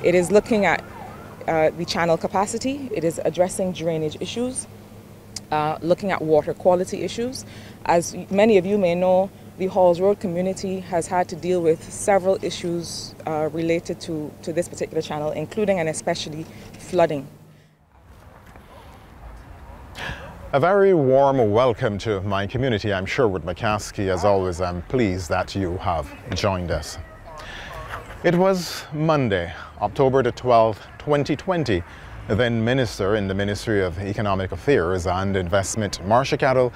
It is looking at the channel capacity. It is addressing drainage issues, looking at water quality issues. As many of you may know, the Halls Road community has had to deal with several issues related to this particular channel, including and especially flooding. A very warm welcome to my community. I'm Sherwood McCaskey. As always, I'm pleased that you have joined us. It was Monday, October the 12th, 2020. Then Minister in the Ministry of Economic Affairs and Investment, Marcia Cadell,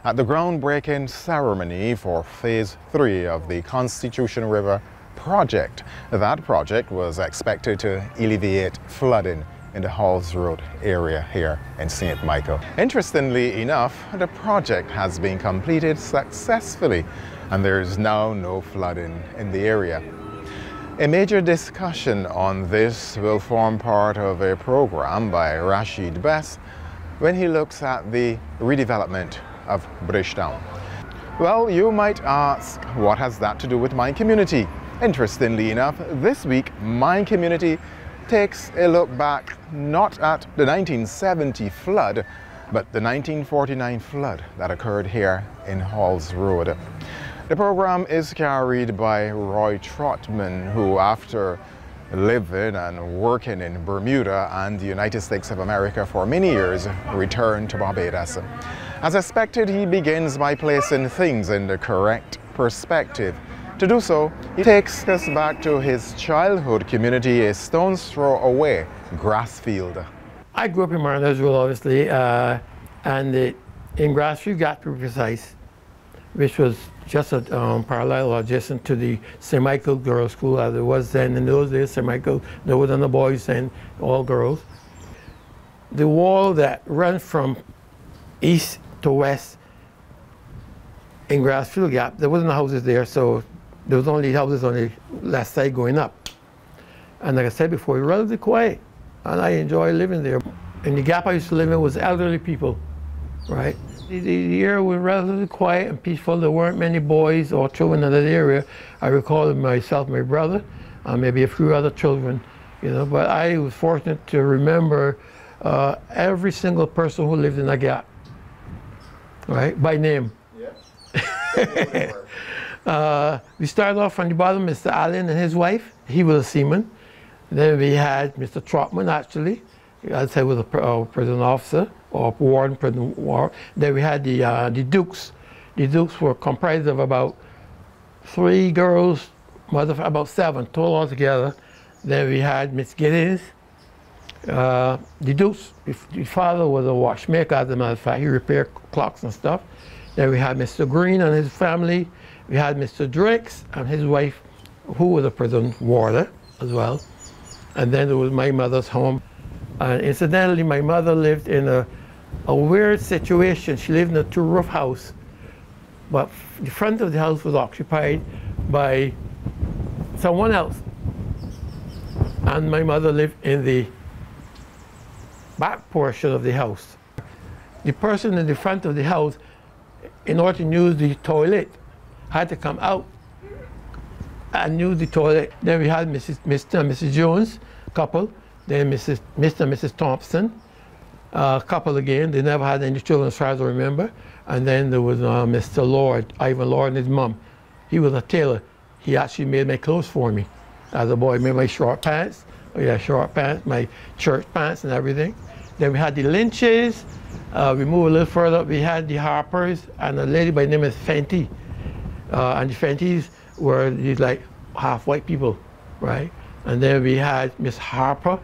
at the groundbreaking ceremony for Phase 3 of the Constitution River project. That project was expected to alleviate flooding in the Halls Road area here in St. Michael. Interestingly enough, the project has been completed successfully and there is now no flooding in the area. A major discussion on this will form part of a program by Rashid Best when he looks at the redevelopment of Bridgetown. Well, you might ask, what has that to do with my community? Interestingly enough, this week my community takes a look back not at the 1970 flood, but the 1949 flood that occurred here in Halls Road. The program is carried by Roy Trotman, who after living and working in Bermuda and the United States of America for many years, returned to Barbados. As expected, he begins by placing things in the correct perspective. To do so, he takes us back to his childhood community, a stone's throw away, Grassfield. I grew up in Marnesville, obviously, and in Grassfield, got to be precise, which was just a parallel adjacent to the St. Michael Girls' School as it was then. In those days, St. Michael, there were the boys and all girls. The wall that ran from east to west in Grassfield Gap, there wasn't houses there, so there was only houses on the left side going up. And like I said before, it was relatively quiet, and I enjoyed living there. In the Gap I used to live in was elderly people, right? The area was relatively quiet and peaceful. There weren't many boys or children in that area. I recall myself, my brother, and maybe a few other children, you know, but I was fortunate to remember every single person who lived in that Gap, right, by name. Yeah. We started off from the bottom, Mr. Allen and his wife. He was a seaman. Then we had Mr. Trotman, actually. I'd say was a prison officer or warden, prison warden. Then we had the Dukes. The Dukes were comprised of about 3 girls, about 7 total altogether. Then we had Miss Giddens. The Dukes, his father was a watchmaker, as a matter of fact. He repaired clocks and stuff. Then we had Mr. Green and his family. We had Mr. Drix and his wife, who was a prison warder as well. And then there was my mother's home. And incidentally, my mother lived in a weird situation. She lived in a 2-roof house, but the front of the house was occupied by someone else. And my mother lived in the back portion of the house. The person in the front of the house, in order to use the toilet, had to come out and use the toilet. Then we had Mr. and Mrs. Jones, couple. Then Mr. and Mrs. Thompson, couple again. They never had any children as far as I remember. And then there was Mr. Lord, Ivan Lord, and his mom. He was a tailor. He actually made my clothes for me. As a boy, made my short pants. Oh yeah, short pants, my church pants and everything. Then we had the Lynches. We moved a little further up, we had the Harpers and a lady by the name of Fenty. And the Fentys were these like half white people, right? And then we had Miss Harper.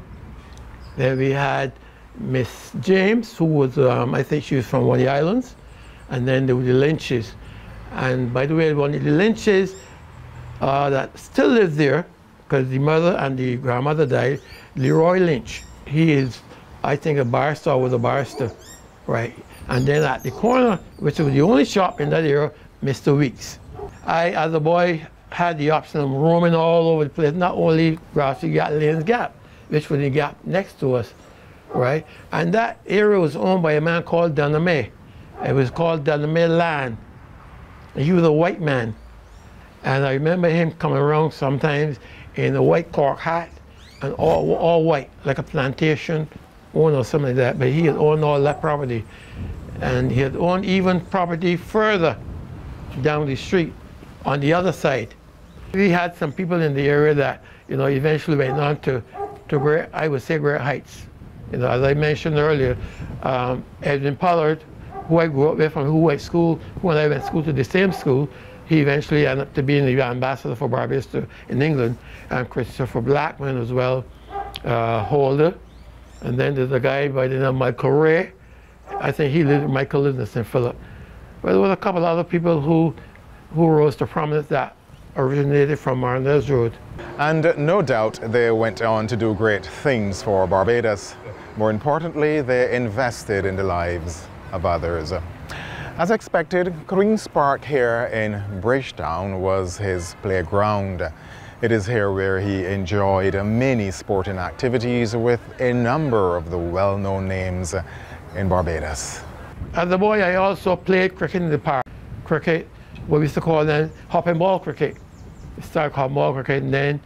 Then we had Miss James, who was, I think she was from one of the islands. And then there were the Lynches. And by the way, one of the Lynches that still lives there, because the mother and the grandmother died, Leroy Lynch. He is, I think, a barrister, or was a barrister, right? And then at the corner, which was the only shop in that area, Mr. Weeks. I, as a boy, had the option of roaming all over the place, not only Grassfield Gap, Lanes Gap, which was the gap next to us, right? And that area was owned by a man called Dunamay. It was called Dunamay Land. And he was a white man. And I remember him coming around sometimes in a white cork hat and all white, like a plantation owner or something like that, but he had owned all that property. And he had owned even property further down the street on the other side. We had some people in the area that, you know, eventually went on to great, I would say, great heights. You know, as I mentioned earlier, Edwin Pollard, who I grew up with and who went to school, when I went to school to the same school, he eventually ended up to being the ambassador for Barbados in England, and Christopher Blackman as well, Holder. And then there's a guy by the name of Michael Ray. I think Michael lived in St. Philip. But there was a couple other people who rose to prominence that originated from Marnez Road. And no doubt they went on to do great things for Barbados. More importantly, they invested in the lives of others. As expected, Queen's Park here in Bridgetown was his playground. It is here where he enjoyed many sporting activities with a number of the well-known names in Barbados. As a boy, I also played cricket in the park. Cricket, what we used to call then hop and ball cricket. You started called ball cricket, and then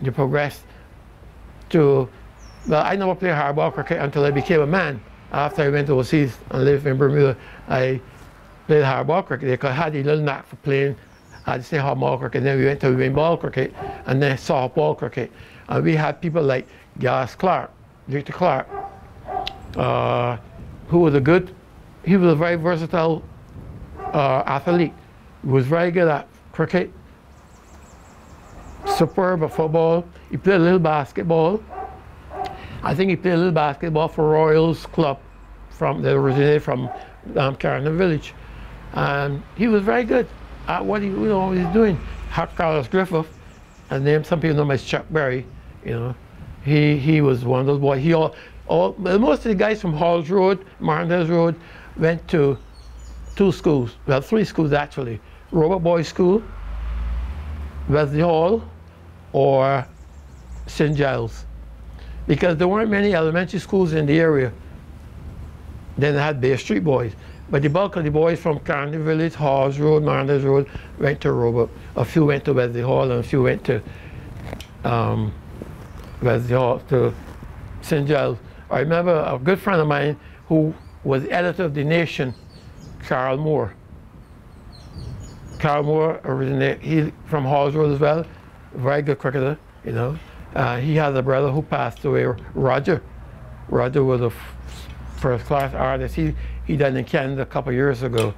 you progressed to, well, I never played hardball cricket until I became a man. After I went overseas and lived in Bermuda, I played hardball cricket because I had a little knack for playing, I'd say hardball cricket, and then we went to wing ball cricket, and then softball cricket. And we had people like Garth Clark, Victor Clark, who was he was a very versatile athlete. He was very good at cricket, superb at football. He played a little basketball. I think he played a little basketball for Royals Club that originated from Carolina Village. And he was very good at what he was doing. Carlos Griffith, and then some people know him as Chuck Berry, you know. He was one of those boys. Most of the guys from Halls Road, Marnez Road, went to 2 schools, well, 3 schools actually. Robert Boys School, Wesley Hall, or St. Giles. Because there weren't many elementary schools in the area. Then they had Bay Street boys. But the bulk of the boys from Carolina Village, Halls Road, Marnez Road, went to Robert. A few went to Wesley Hall, and a few went to Wesley Hall, to St. Giles. I remember a good friend of mine who was editor of The Nation, Carl Moore. Carl Moore originated, he from Halls Road as well, very good cricketer, you know. He has a brother who passed away, Roger. Roger was a first-class artist. He died in Canada a couple of years ago.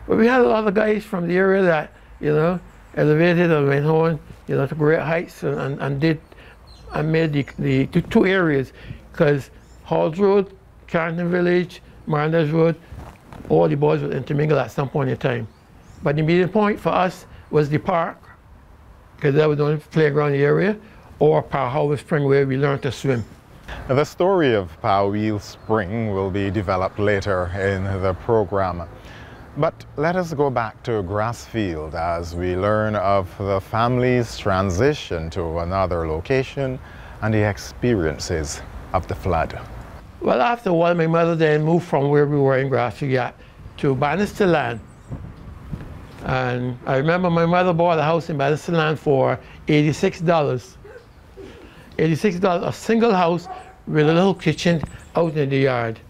But we had a lot of guys from the area that, you know, elevated and went on, you know, to great heights and made the 2 areas, because Halls Road, Carolina Village, Marnez Road, all the boys would intermingle at some point in time. But the meeting point for us was the park, because that was the only playground in the area, or Powell Spring, where we learned to swim. The story of Powell Spring will be developed later in the program. But let us go back to Grassfield as we learn of the family's transition to another location and the experiences of the flood. Well, after a while, my mother then moved from where we were in Grassfield to Bannister Land. And I remember my mother bought a house in Bannister Land for $86. $86, a single house with a little kitchen out in the yard.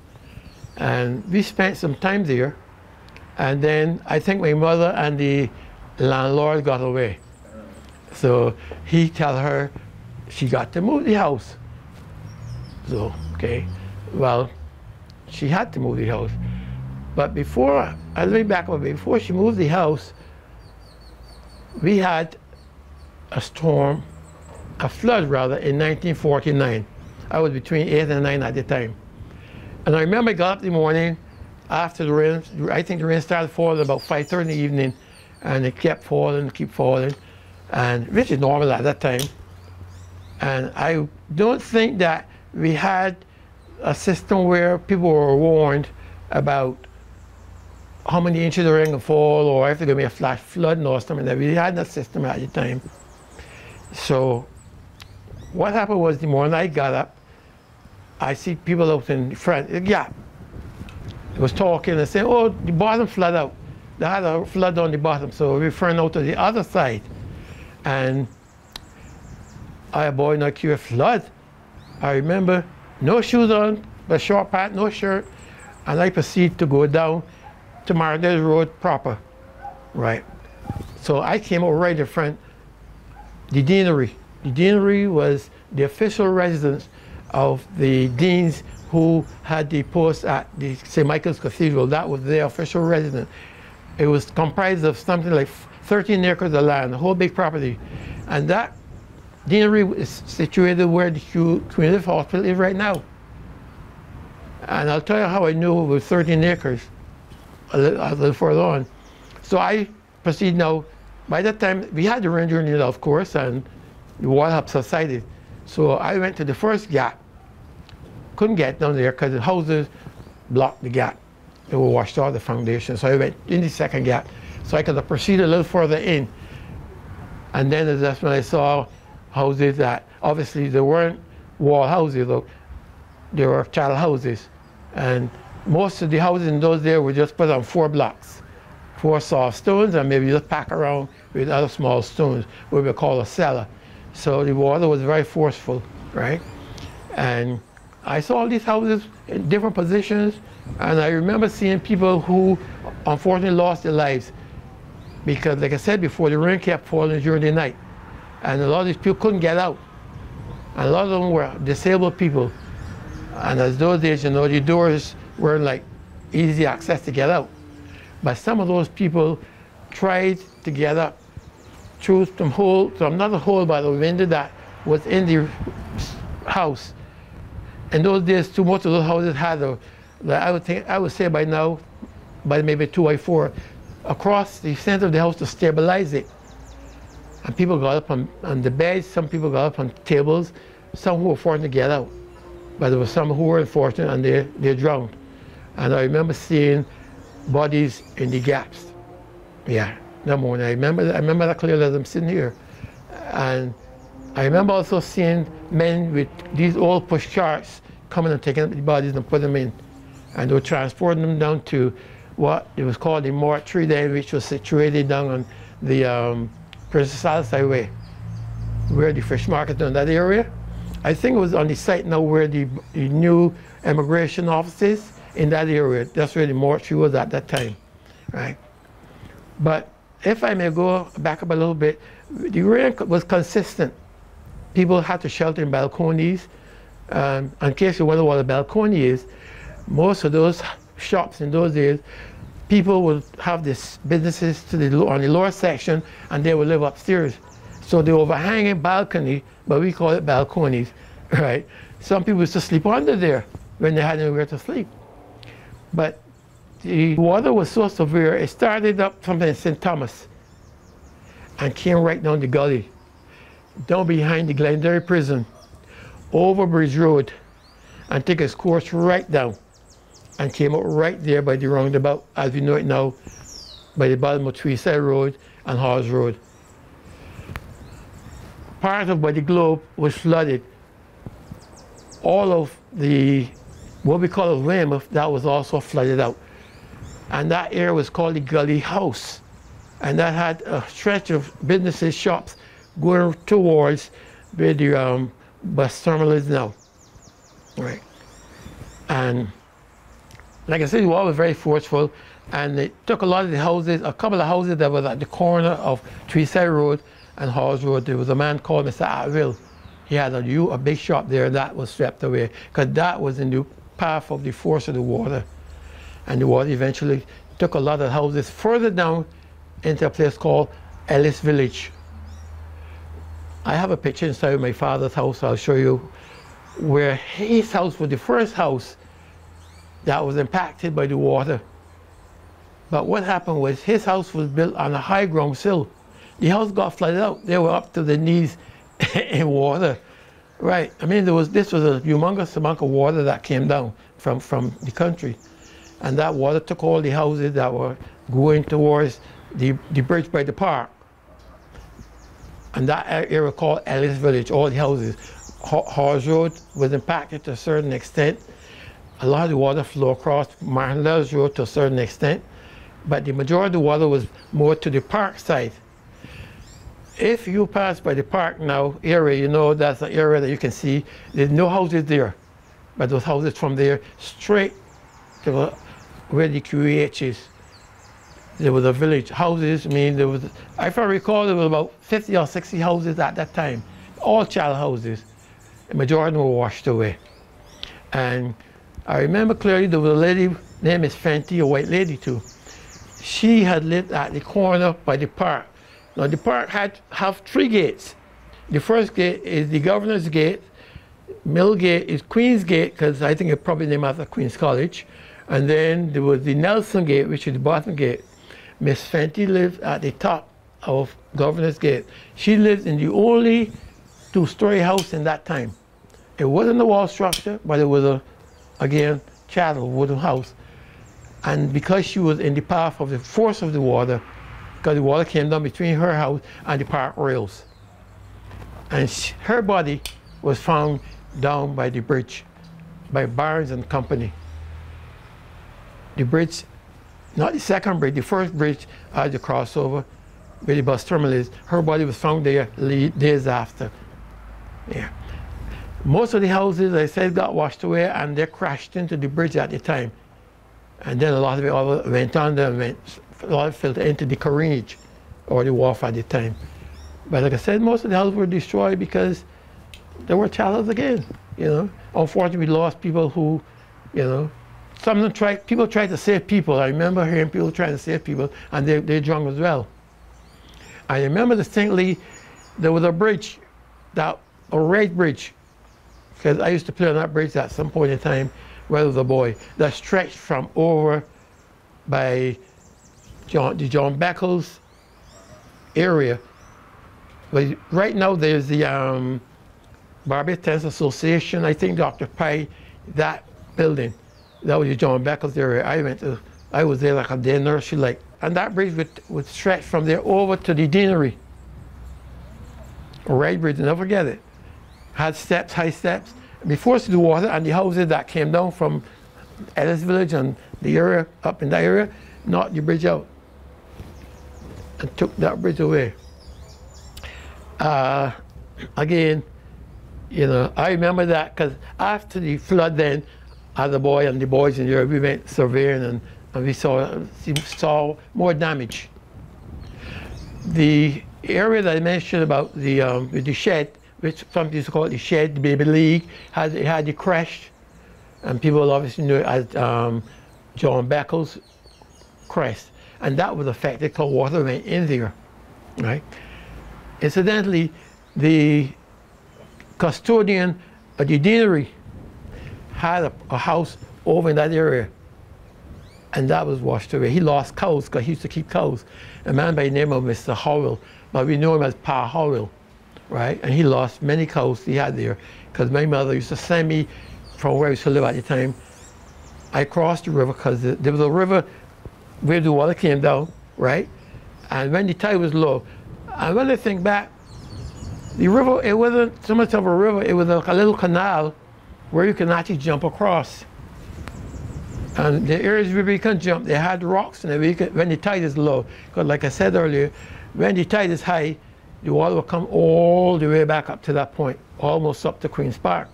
And we spent some time there. And then I think my mother and the landlord got away. So he told her she got to move the house. So, okay, well, she had to move the house. But before, let me back up, before she moved the house, we had a storm, a flood rather, in 1949. I was between 8 and 9 at the time. And I remember I got up in the morning after the rain. I think the rain started falling about 5:30 in the evening, and it kept falling, and which is normal at that time. And I don't think that we had a system where people were warned about how many inches of rain would fall, or if there's going to be a flash flood or something. That we had that system at the time. So what happened was, the morning I got up, I see people out in front. Yeah, they was talking and saying, "Oh, the bottom flood out. They had a flood on the bottom." So we're referring out to the other side, and I boy not cure flood. I remember no shoes on, but short pant, no shirt, and I proceed to go down to Martindale Road proper, right? So I came out right in front, the deanery. The deanery was the official residence of the deans who had the post at the St. Michael's Cathedral. That was their official residence. It was comprised of something like 13 acres of land, a whole big property. And that deanery is situated where the community hospital is right now. And I'll tell you how I knew it was 13 acres a little further on. So I proceed now. By that time, we had the ranger in it, of course, and the water had subsided. So I went to the first gap. Couldn't get down there because the houses blocked the gap. They were washed out the foundation. So I went in the second gap. So I could have proceeded a little further in. And then that's when I saw houses that, obviously they weren't wall houses, though. They were child houses. And most of the houses in those there were just put on 4 blocks. 4 soft stones, and maybe just pack around with other small stones, what we call a cellar. So the water was very forceful, right? And I saw all these houses in different positions, and I remember seeing people who unfortunately lost their lives because, like I said before, the rain kept falling during the night, and a lot of these people couldn't get out. And a lot of them were disabled people, and as those days, you know, the doors weren't like easy access to get out. But some of those people tried to get up through some hole, not a hole, but a window that was in the house. In those days, too, most of those houses had I would say by now, by maybe 2 by 4, across the center of the house to stabilize it. And people got up on the beds, some people got up on tables, some who were fortunate to get out. But there were some who were unfortunate and they drowned. And I remember seeing bodies in the gaps. Yeah, no more. I remember that clearly as I'm sitting here. And I remember also seeing men with these old push carts coming and taking up the bodies and putting them in. And they were transporting them down to what it was called the mortuary there, which was situated down on the Princess Alice Highway, where the fish market is in that area. I think it was on the site now where the new immigration office is in that area. That's where the mortuary was at that time, right? But if I may go back up a little bit, the rain was consistent. People had to shelter in balconies. In case you wonder what a balcony is, most of those shops in those days, people would have these businesses on the lower section, and they would live upstairs. So the overhanging balcony, but we call it balconies, right? Some people used to sleep under there when they had nowhere to sleep. But the water was so severe, it started up from St. Thomas and came right down the gully, down behind the Glenderry prison, over Bridge Road, and took its course right down and came out right there by the roundabout, as we know it now, by the bottom of Tweedside Road and Hawes Road. Part of by the Globe was flooded. All of the, what we call a Weymouth, that was also flooded out. And that area was called the Gully House. And that had a stretch of businesses, shops, going towards where the bus terminal is now. Right. And like I said, the water was very forceful, and it took a lot of the houses, a couple of houses that was at the corner of Tweedside Road and Hawes Road. There was a man called Mr. Atwill. He had a big shop there, and that was swept away, because that was in the path of the force of the water. And the water eventually took a lot of houses further down into a place called Ellis Village. I have a picture inside of my father's house, I'll show you, where his house was the first house that was impacted by the water. But what happened was his house was built on a high ground sill. The house got flooded out. They were up to the knees in water. Right, I mean, this was a humongous amount of water that came down from the country. And that water took all the houses that were going towards the bridge by the park. And that area called Ellis Village, all the houses. Hawes Road was impacted to a certain extent. A lot of the water flowed across Martindale Road to a certain extent, but the majority of the water was more to the park side. If you pass by the park now area, you know that's an area that you can see. There's no houses there, but those houses from there straight to where the QEH is. There was a village houses. I mean, there was, if I recall, there was about 50 or 60 houses at that time, all child houses. The majority were washed away. And I remember clearly there was a lady named Miss Fenty, a white lady too. She had lived at the corner by the park. Now the park have 3 gates. The first gate is the Governor's Gate. Middle gate is Queen's Gate, because I think it probably named after Queen's College. And then there was the Nelson Gate, which is the bottom gate. Miss Fenty lived at the top of Governor's Gate. She lived in the only 2-story house in that time. It wasn't a wall structure, but it was again, chattel wooden house. And because she was in the path of the force of the water, because the water came down between her house and the park rails. And her body was found down by the bridge, by Barnes and Company. The bridge, not the second bridge, the first bridge at the crossover where the bus terminal is, her body was found there days after. Yeah. Most of the houses, I said, got washed away and they crashed into the bridge at the time. And then a lot of it all went on and a lot of it fell into the careenage or the wharf at the time. But like I said, most of the houses were destroyed because there were challenges again, you know. Unfortunately, we lost people who, you know, some of them people tried to save people. I remember hearing people trying to save people and they drunk as well. I remember distinctly there was a bridge, a red bridge, because I used to play on that bridge at some point in time when I was a boy, that stretched from over by the John Beckles area. But right now there's the Barbados Tennis Association, I think Dr. Pye, that building, that was the John Beckles area. I was there like a day nursery, like, and that bridge would stretch from there over to the deanery. A red bridge, never forget it. Had steps, high steps. Before the water and the houses that came down from Ellis Village and the area, up in that area, knocked the bridge out and took that bridge away. Again, you know, I remember that because after the flood then, as a boy and the boys in Europe, we went surveying and we saw more damage. The area that I mentioned about the shed, which some people call it the shed, the baby league, it had the crash, and people obviously knew it as John Beckles crest, and that was affected because water went in there, right? Incidentally, the custodian of the deanery had a house over in that area, and that was washed away. He lost cows because he used to keep cows. A man by the name of Mr. Howell, but we know him as Pa Howell, right? And he lost many cows he had there because my mother used to send me from where I used to live at the time. I crossed the river because there was a river where the water came down, right? And when the tide was low, and when I think back, the river, it wasn't so much of a river, it was like a little canal where you can actually jump across. And the areas where you can jump, they had rocks in it when the tide is low. Because like I said earlier, when the tide is high, the water will come all the way back up to that point, almost up to Queen's Park,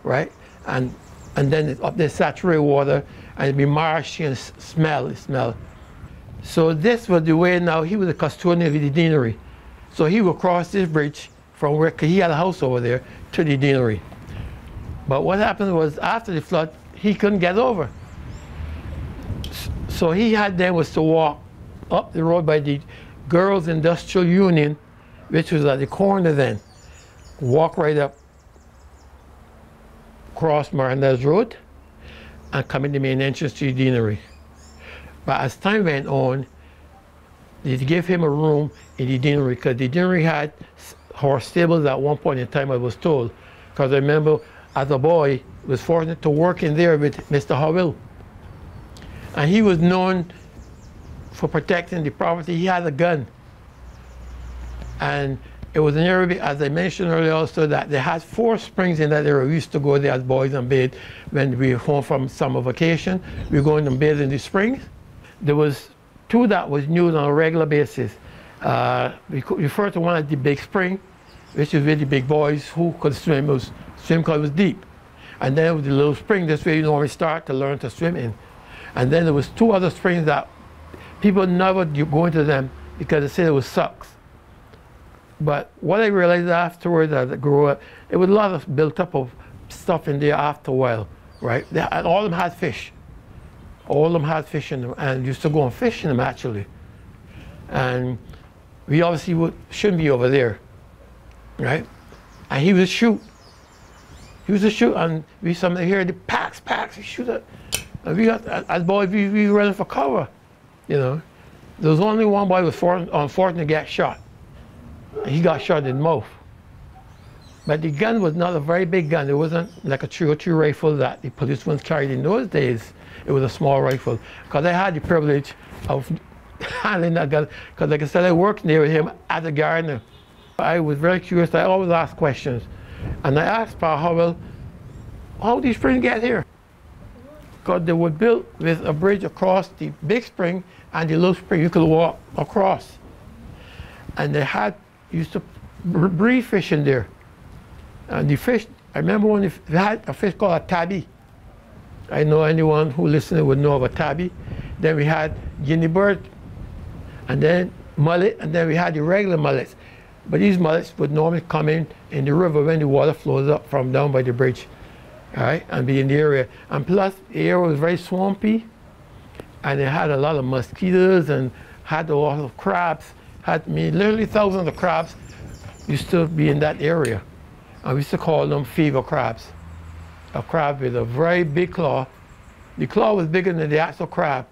right? And then it's up there saturated water, and it'd be marshy and smell. So this was the way now, he was a custodian of the deanery. So he would cross this bridge from where, cause he had a house over there, to the deanery. But what happened was after the flood, he couldn't get over. So he had then was to walk up the road by the Girls Industrial Union, which was at the corner then, walk right up, cross Marandez Road, and come in the main entrance to the deanery. But as time went on, they gave him a room in the deanery because the deanery had horse stables at one point in time, I was told. Because I remember as a boy, was fortunate to work in there with Mr. Howell. And he was known for protecting the property. He had a gun. And it was an area, as I mentioned earlier also, that they had 4 springs in that area. We used to go there as boys and bathe when we were home from summer vacation. We were going and bathe in the springs. There was 2 that was used on a regular basis. We refer to one as the Big Spring, which is where the big boys who could swim swim because it was deep. And then with the Little Spring, that's where you normally start to learn to swim in. And then there was 2 other springs that people never go into them because they said it was sucks. But what I realized afterwards as I grew up, it was a lot of built up of stuff in there after a while, right? And all of them had fish. All of them had fish in them, and used to go and fish in them actually. And we obviously shouldn't be over there, right? And he would shoot. He used to shoot, and we somebody hear the packs, he shoot it. And we got, as boys, we were running for cover, you know. There was only one boy who was unfortunate to get shot. He got shot in the mouth. But the gun was not a very big gun. It wasn't like a 302 rifle that the police ones carried in those days. It was a small rifle. Because I had the privilege of handling that gun. Because like I said, I worked near him as a gardener. I was very curious. I always asked questions. And I asked Pa Howell, how did these springs get here? Because they were built with a bridge across the Big Spring and the Little Spring. You could walk across. And they used to breed fish in there. And the fish, I remember when they had a fish called a tabby. I know anyone who listened would know of a tabby. Then we had guinea bird, and then mullet, and then we had the regular mullets. But these mullets would normally come in the river when the water flows up from down by the bridge, all right, and be in the area. And plus, the area was very swampy, and it had a lot of mosquitoes and had a lot of crabs. Literally thousands of crabs used to be in that area. And we used to call them fever crabs. A crab with a very big claw. The claw was bigger than the actual crab.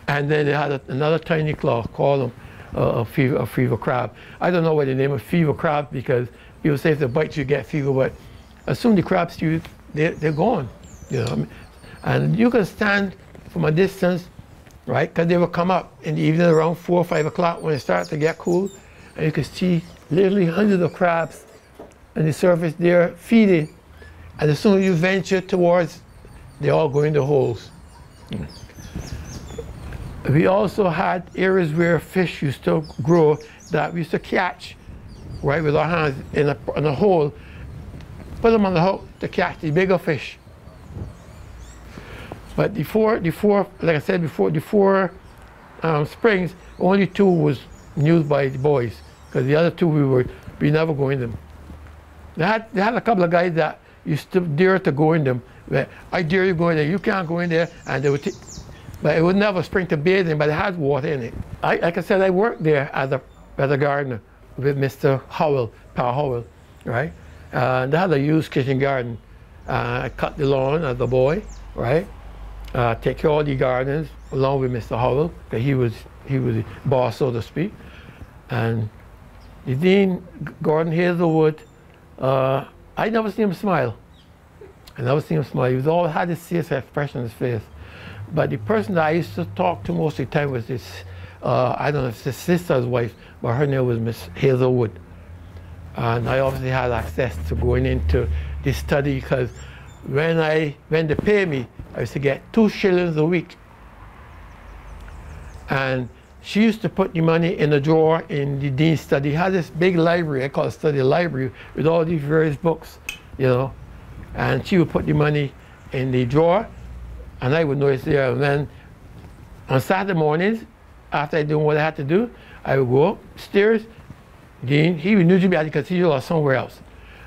And then they had another tiny claw, called them a fever crab. I don't know why they name it fever crab, because people say if they bite you get fever, but as soon as the crabs to you, they're gone. You know, and you can stand from a distance, right? Because they will come up in the evening around 4 or 5 o'clock when it starts to get cool, and you can see literally hundreds of crabs on the surface there feeding. And as soon as you venture towards, they all go in the holes. We also had areas where fish used to grow that we used to catch, right, with our hands in a hole, put them on the hook to catch the bigger fish. But like I said before, the 4 springs, only 2 was used by the boys, because the other 2 we never go in them. They had a couple of guys that used to dare to go in them. I dare you go in there, you can't go in there, and they would but it would never spring to bathing, but it had water in it. Like I said, I worked there as a gardener with Mr. Howell, Pa Howell, right? They had a used kitchen garden. I cut the lawn as a boy, right? Take care of all the gardens along with Mr. Howell, because he was the boss, so to speak. And the Dean, Gordon Hazelwood, I never seen him smile. I never seen him smile. He always had this serious expression on his face. But the person that I used to talk to most of the time was this, I don't know if it's his sister's wife, but her name was Miss Hazelwood. And I obviously had access to going into this study, because when they pay me, I used to get 2 shillings a week. And she used to put the money in a drawer in the Dean's study. He had this big library, I call it study library, with all these various books, you know. And she would put the money in the drawer, and I would know it's there. And then on Saturday mornings, after I do what I had to do, I would go upstairs. Dean, he would usually be at the cathedral or somewhere else.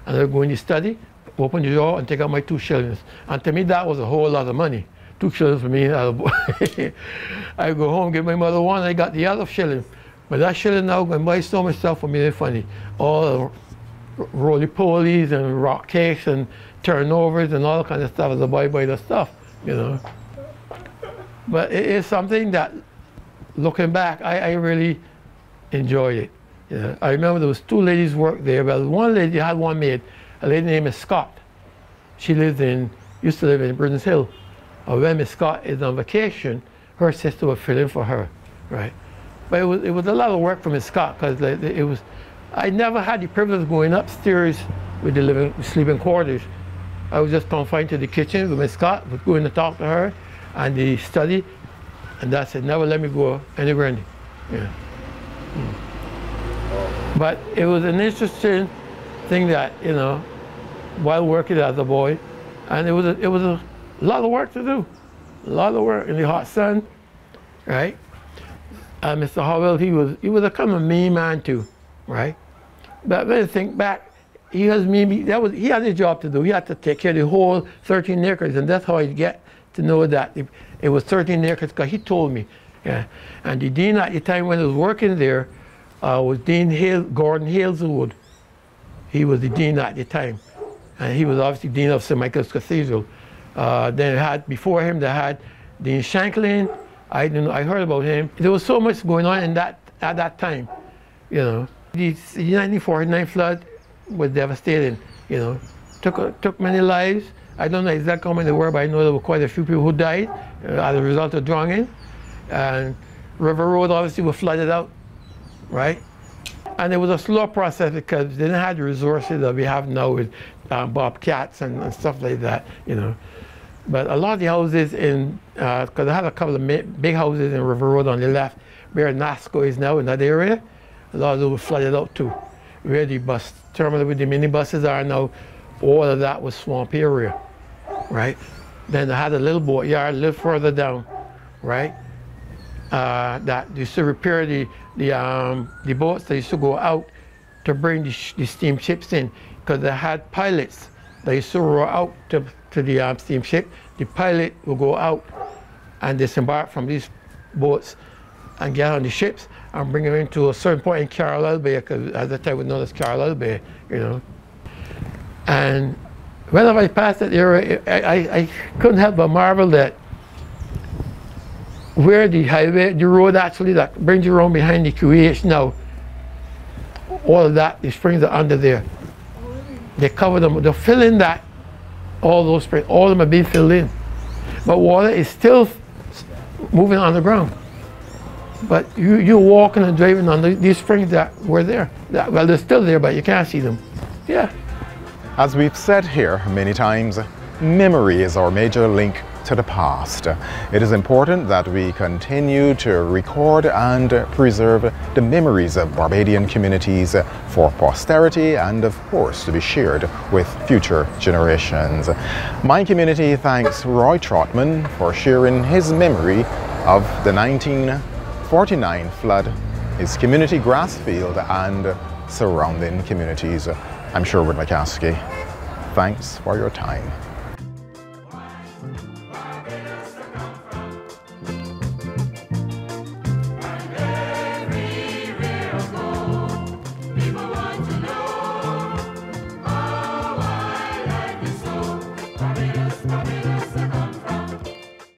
And I would go in the study, open the drawer, and take out my 2 shillings. And to me, that was a whole lot of money. 2 shillings for me. I would go home, give my mother 1, and I got the other shilling. But that shilling now can buy so much stuff for me, it's funny. All roly-polies and rock cakes and turnovers and all kinds of stuff as I buy the stuff, you know. But it is something that, looking back, I really enjoyed it. You know, I remember there was 2 ladies worked there. Well, one lady had one maid, a lady named Miss Scott. She used to live in Britain's Hill. When Miss Scott is on vacation, her sister would fill in for her, right? But it was a lot of work for Miss Scott, because I never had the privilege of going upstairs with the sleeping quarters. I was just confined to the kitchen with Miss Scott, would go in to talk to her, and the study, and that's it. Never let me go anywhere. Yeah. But it was an interesting thing that, you know, while working as a boy, and it was a lot of work to do, a lot of work in the hot sun, right? And Mr. Howell, he was a kind of mean man too, right? But when I think back, he had a job to do. He had to take care of the whole 13 acres, and that's how I get to know that it was 13 acres, because he told me. Yeah. And the dean at the time when I was working there was Gordon Hazelwood. He was the dean at the time. And he was obviously dean of St. Michael's Cathedral. Then before him, they had Dean Shanklin. I heard about him. There was so much going on at that time, you know. The 1949 flood was devastating, you know. Took many lives. I don't know exactly how many there were, but I know there were quite a few people who died as a result of drowning. And River Road obviously was flooded out, right? And it was a slow process because they didn't have the resources that we have now with bobcats and stuff like that, you know. But a lot of the houses because I had a couple of big houses in River Road on the left, where NASCO is now in that area, a lot of those were flooded out too. Where the bus terminal with the minibuses are now, all of that was swamp area, right? Then they had a little boat yard a little further down, right? That used to repair the boats that used to go out to bring the steamships in, because they had pilots that used to row out to the steamship. The pilot will go out and disembark from these boats and get on the ships and bring them into a certain point in Carlisle Bay, because at the time it was known as Carlisle Bay, you know. And whenever I passed that area, I couldn't help but marvel that where the highway, the road actually that brings you around behind the QEH now, all of that, the springs are under there. They cover them, they're filling that, all those springs, all of them are being filled in. But water is still moving on the ground. But you're walking and driving on these springs that were there. Well, they're still there, but you can't see them. Yeah. As we've said here many times, memory is our major link to the past. It is important that we continue to record and preserve the memories of Barbadian communities for posterity and, of course, to be shared with future generations. My community thanks Roy Trotman for sharing his memory of the 1949 flood, his community Grassfield and surrounding communities. I'm Sherwood McCaskey. Thanks for your time.